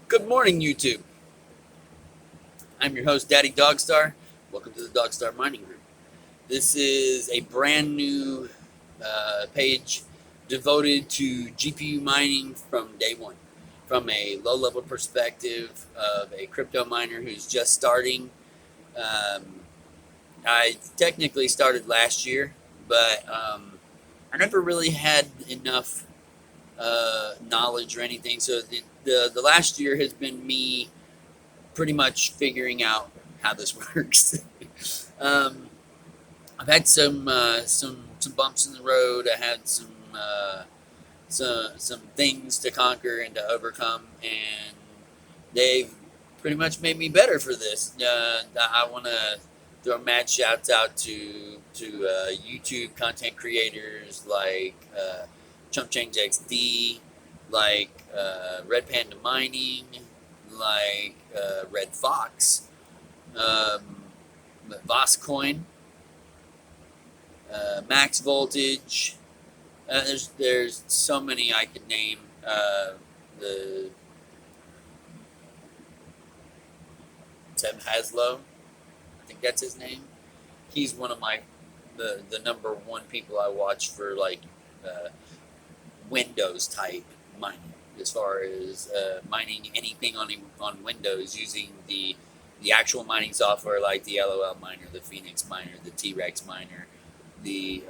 Good morning, YouTube. I'm your host, Daddy Dogstar. Welcome to the Dogstar Mining Group. This is a brand new page devoted to GPU mining from day one, from a low level perspective of a crypto miner who's just starting. Um, I technically started last year, but I never really had enough knowledge or anything. So the last year has been me pretty much figuring out how this works. um, I've had some bumps in the road. I had some things to conquer and to overcome, and they've pretty much made me better for this. I want to throw mad shouts out to YouTube content creators like Chump Change XD, like Red Panda Mining, like Red Fox, um, Voscoin, Max Voltage. There's so many I could name. The Tim Haslow, I think that's his name. He's one of the number one people I watch for like uh, Windows type mining, as far as mining anything on Windows using the actual mining software like the LOL miner, the Phoenix miner, the T-Rex miner, the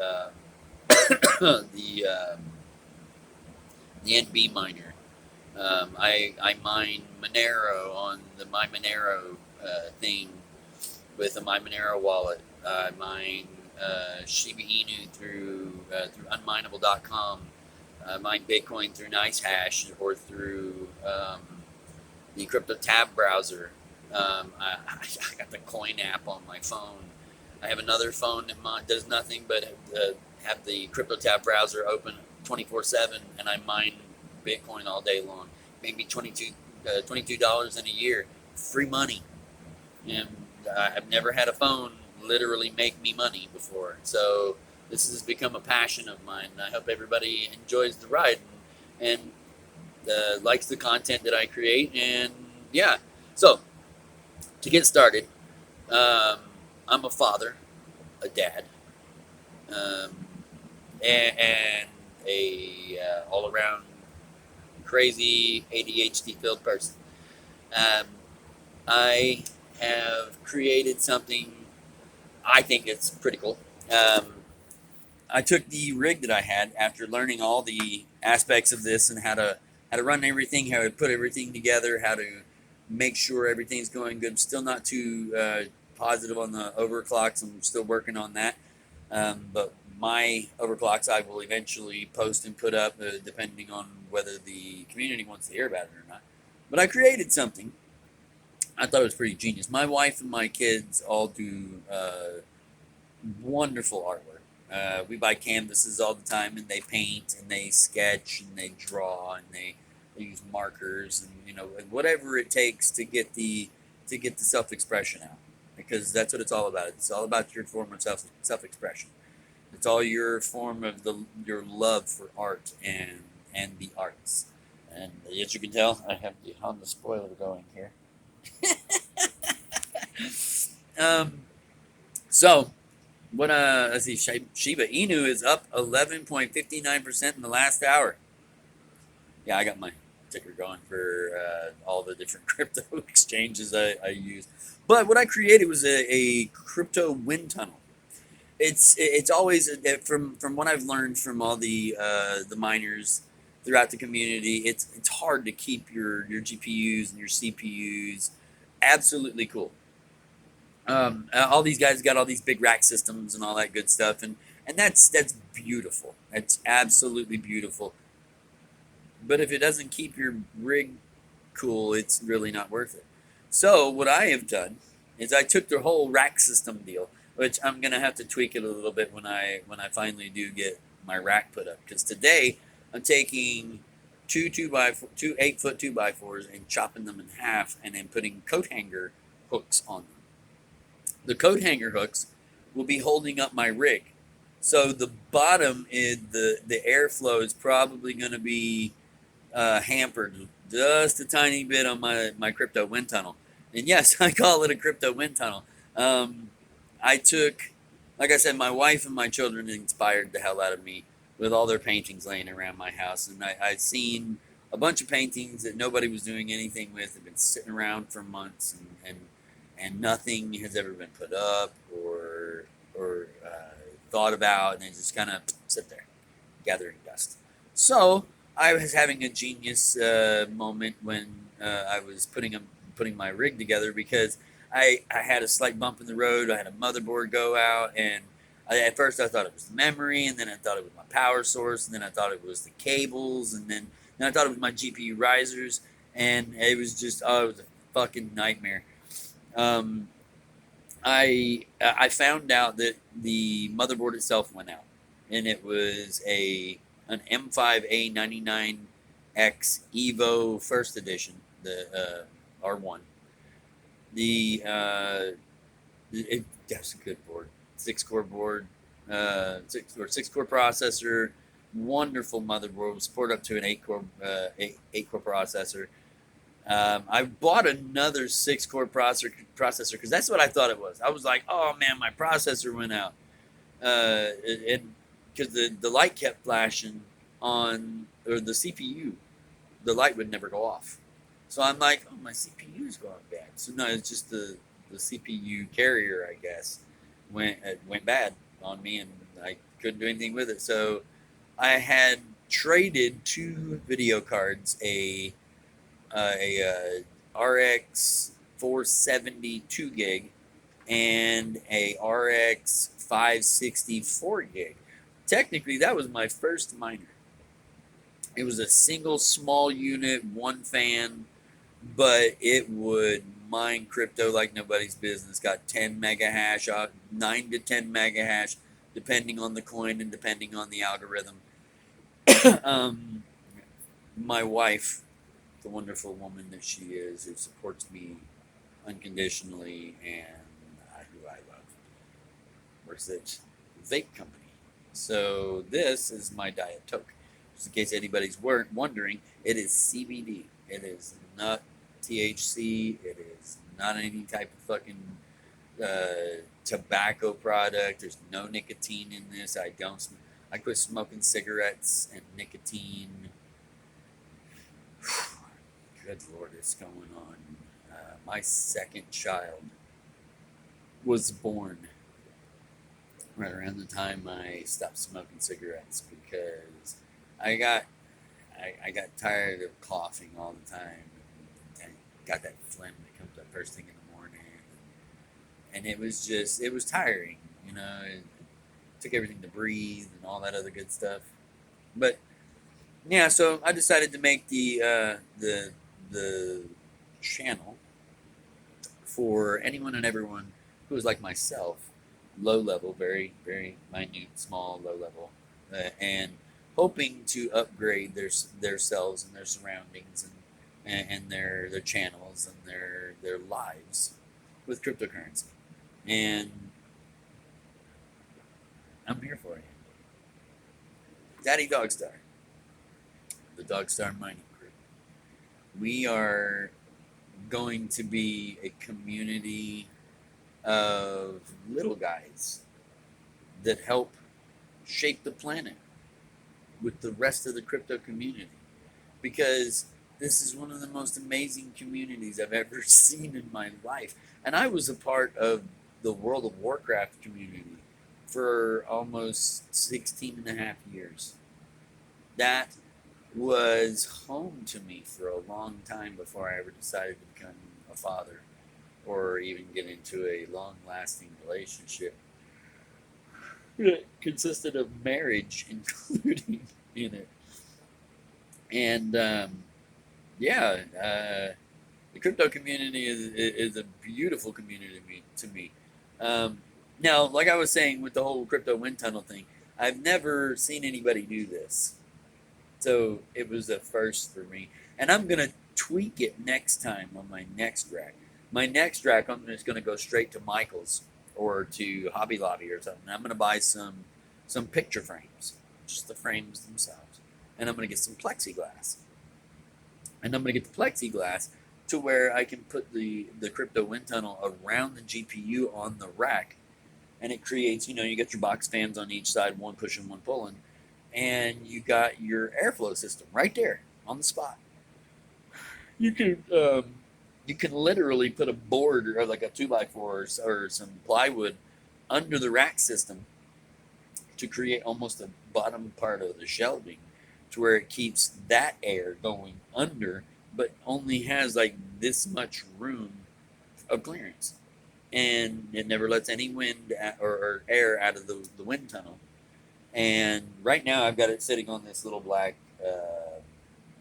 the the NB miner. I mine Monero on the My Monero thing with a My Monero wallet. I mine Shiba Inu through unmineable.com. I mine Bitcoin through NiceHash or through the Crypto Tab browser. I got the Coin app on my phone. I have another phone that does nothing but have the Crypto Tab browser open 24/7, and I mine Bitcoin all day long. Maybe $22 in a year, free money, and I've never had a phone literally make me money before. So this has become a passion of mine, and I hope everybody enjoys the ride and likes the content that I create. And yeah, so to get started, um, I'm a father, a dad, um, and a all around crazy ADHD filled person. Um, I have created something I think it's pretty cool. Um, I took the rig that I had after learning all the aspects of this and how to run everything, how to put everything together, how to make sure everything's going good. I'm still not too positive on the overclocks. I'm still working on that. But my overclocks I will eventually post and put up, depending on whether the community wants to hear about it or not. But I created something. I thought it was pretty genius. My wife and my kids all do wonderful artwork. We buy canvases all the time, and they paint and they sketch and they draw and they use markers and whatever it takes to get the self expression out, because that's what it's all about. It's all about your form of self expression. It's all your form of your love for art and the arts. And as you can tell, I have the Honda spoiler going here. um, so what let's see, Shiba Inu is up 11.59% in the last hour. Yeah, I got my ticker going for all the different crypto exchanges I use. But what I created was a crypto wind tunnel. It's always from what I've learned from all the miners throughout the community. It's hard to keep your GPUs and your CPUs absolutely cool. All these guys got all these big rack systems and all that good stuff, and that's beautiful. That's absolutely beautiful. But if it doesn't keep your rig cool, it's really not worth it. So what I have done is I took the whole rack system deal, which I'm gonna have to tweak it a little bit when I finally do get my rack put up. Because today I'm taking two 8 foot 2x4s and chopping them in half, and then putting coat hanger hooks on them. The coat hanger hooks will be holding up my rig. So the bottom is the airflow is probably going to be hampered just a tiny bit on my crypto wind tunnel. And yes, I call it a crypto wind tunnel. Um, I took, like I said, my wife and my children inspired the hell out of me with all their paintings laying around my house. And I'd seen a bunch of paintings that nobody was doing anything with, had been sitting around for months, and nothing has ever been put up or thought about, and they just kind of sit there gathering dust. So I was having a genius moment when I was putting my rig together, because I had a slight bump in the road. I had a motherboard go out, and at first I thought it was the memory, and then I thought it was my power source, and then I thought it was the cables, and then I thought it was my GPU risers, and it was just, oh, it was a fucking nightmare. Um, I found out that the motherboard itself went out, and it was an M5A99X Evo First Edition, the R1. That's a good board, 6 core board, six core processor, wonderful motherboard. Will support up to an 8 core eight core processor. I bought another 6 core processor because that's what I thought it was. I was like, oh man, my processor went out, and because the light kept flashing on, or the CPU, the light would never go off. So I'm like, oh, my CPU's gone bad. So no, it's just the CPU carrier, I guess, went bad on me, and I couldn't do anything with it. So I had traded 2 video cards, a RX 470 2 gig and a RX 560 4 gig. Technically, that was my first miner. It was a single small unit, one fan, but it would mine crypto like nobody's business. Got 10 mega hash, 9 to 10 mega hash, depending on the coin and depending on the algorithm. um, my wife, the wonderful woman that she is, who supports me unconditionally, and who I love, works at vape company. So this is my Diet Toke. Just in case anybody's wondering, it is CBD. It is not THC. It is not any type of fucking tobacco product. There's no nicotine in this. I quit smoking cigarettes and nicotine. Good Lord, it's going on. My second child was born right around the time I stopped smoking cigarettes, because I got tired of coughing all the time, and got that phlegm that comes up first thing in the morning, and it was tiring, It took everything to breathe and all that other good stuff. But yeah, so I decided to make the channel for anyone and everyone who is like myself, low level, very very minute, small, low level, and hoping to upgrade their selves and their surroundings, and their channels and their lives with cryptocurrency. And I'm here for you. Daddy Dogstar, the Dogstar Mining Group. We are going to be a community of little guys that help shape the planet with the rest of the crypto community, because this is one of the most amazing communities I've ever seen in my life. And I was a part of the World of Warcraft community for almost 16 and a half years. That was home to me for a long time before I ever decided to become a father, or even get into a long-lasting relationship that consisted of marriage including in it. And yeah, the crypto community is a beautiful community to me. Now, like I was saying with the whole crypto wind tunnel thing, I've never seen anybody do this. So it was a first for me. And I'm going to tweak it next time on my next rack. My next rack, I'm just going to go straight to Michael's or to Hobby Lobby or something. I'm going to buy some picture frames, just the frames themselves. And I'm going to get some plexiglass. and I'm going to get the plexiglass to where I can put the crypto wind tunnel around the GPU on the rack, and it creates, you got your box fans on each side, one pushing, one pulling, and you got your airflow system right there on the spot. You can literally put a board or like a 2x4 or some plywood under the rack system to create almost the bottom part of the shelving to where it keeps that air going under, but only has like this much room of clearance. And it never lets any wind or air out of the wind tunnel. And right now I've got it sitting on this little black,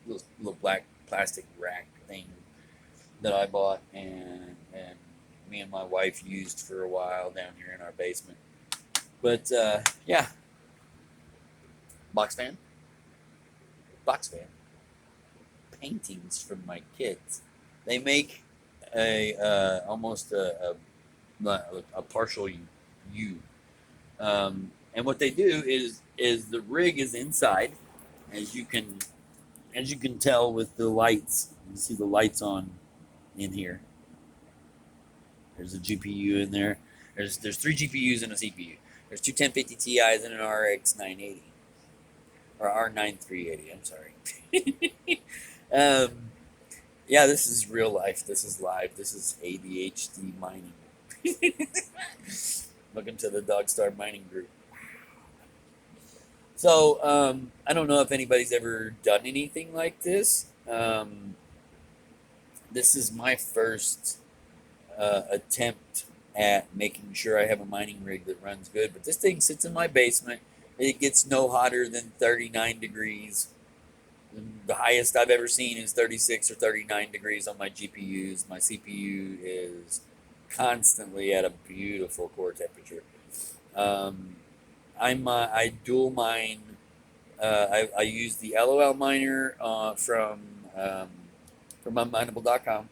little black plastic rack thing that I bought and me and my wife used for a while down here in our basement. But yeah, box fan, paintings from my kids. They make almost a partial U. And what they do is the rig is inside, as you can tell with the lights. You see the lights on in here. There's a GPU in there. There's 3 GPUs and a CPU. There's 2 1050 Ti's and an RX 980 or R9 380. I'm sorry. Yeah, this is real life. This is live. This is ADHD mining. Welcome to the Dogstar Mining Group. So I don't know if anybody's ever done anything like this. This is my first attempt at making sure I have a mining rig that runs good. But this thing sits in my basement. It gets no hotter than 39 degrees. The highest I've ever seen is 36 or 39 degrees on my GPUs. My CPU is constantly at a beautiful core temperature. I dual mine. I use the LOL miner from unmineable.com.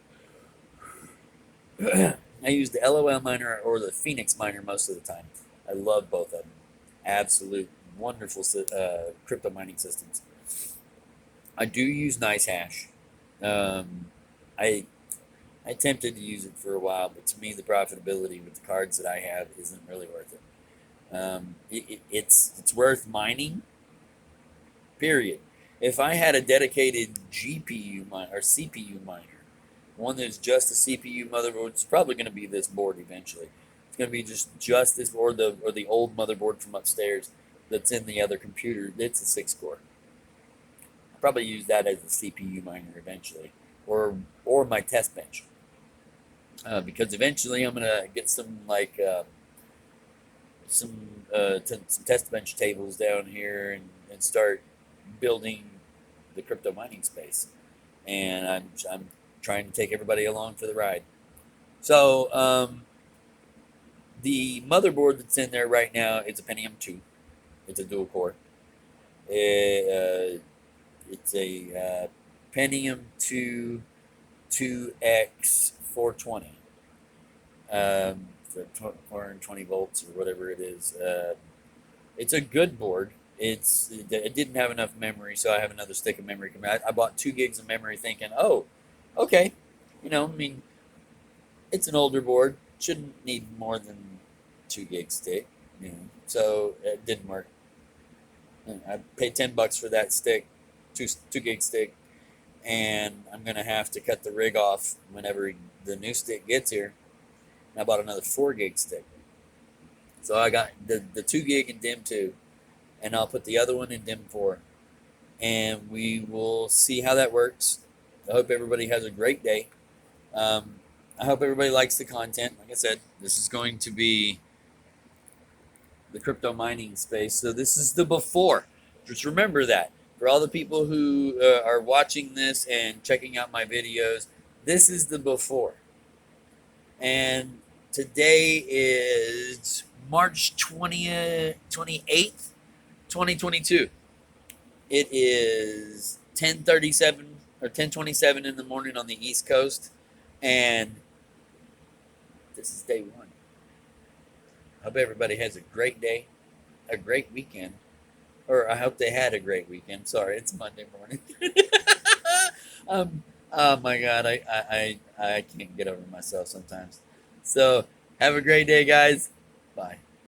I use the LOL miner or the Phoenix miner most of the time. I love both of them. Absolute wonderful crypto mining systems. I do use NiceHash. I attempted to use it for a while, but to me, the profitability with the cards that I have isn't really worth it. It's worth mining. Period. If I had a dedicated GPU or CPU miner, one that's just a CPU motherboard, it's probably going to be this board eventually. It's going to be just this, or the old motherboard from upstairs that's in the other computer. It's a 6-core. I'll probably use that as a CPU miner eventually, or my test bench, because eventually I'm going to get some some test bench tables down here and start building the crypto mining space. And I'm trying to take everybody along for the ride. So the motherboard that's in there right now is a Pentium 2. It's a dual core. It's a Pentium 2 2X 420. 420 volts or whatever it is. It's a good board. It didn't have enough memory, so I have another stick of memory. I bought 2 gigs of memory thinking, oh, okay. It's an older board. Shouldn't need more than 2 gig stick. So it didn't work. I paid $10 for that stick, 2 gig stick, and I'm going to have to cut the rig off whenever the new stick gets here. And I bought another 4 gig stick. So I got the 2 gig in DIMM 2, and I'll put the other one in DIMM 4. And we will see how that works. I hope everybody has a great day. I hope everybody likes the content. Like I said, this is going to be the crypto mining space. So this is the before. Just remember that. For all the people who are watching this and checking out my videos, this is the before. And today is March 28th, 2022. It is 10:37 or 10:27 in the morning on the East Coast, and this is day 1. I hope everybody has a great day, a great weekend, or I hope they had a great weekend. Sorry, it's Monday morning. Oh my God, I can't get over myself sometimes. So have a great day, guys. Bye.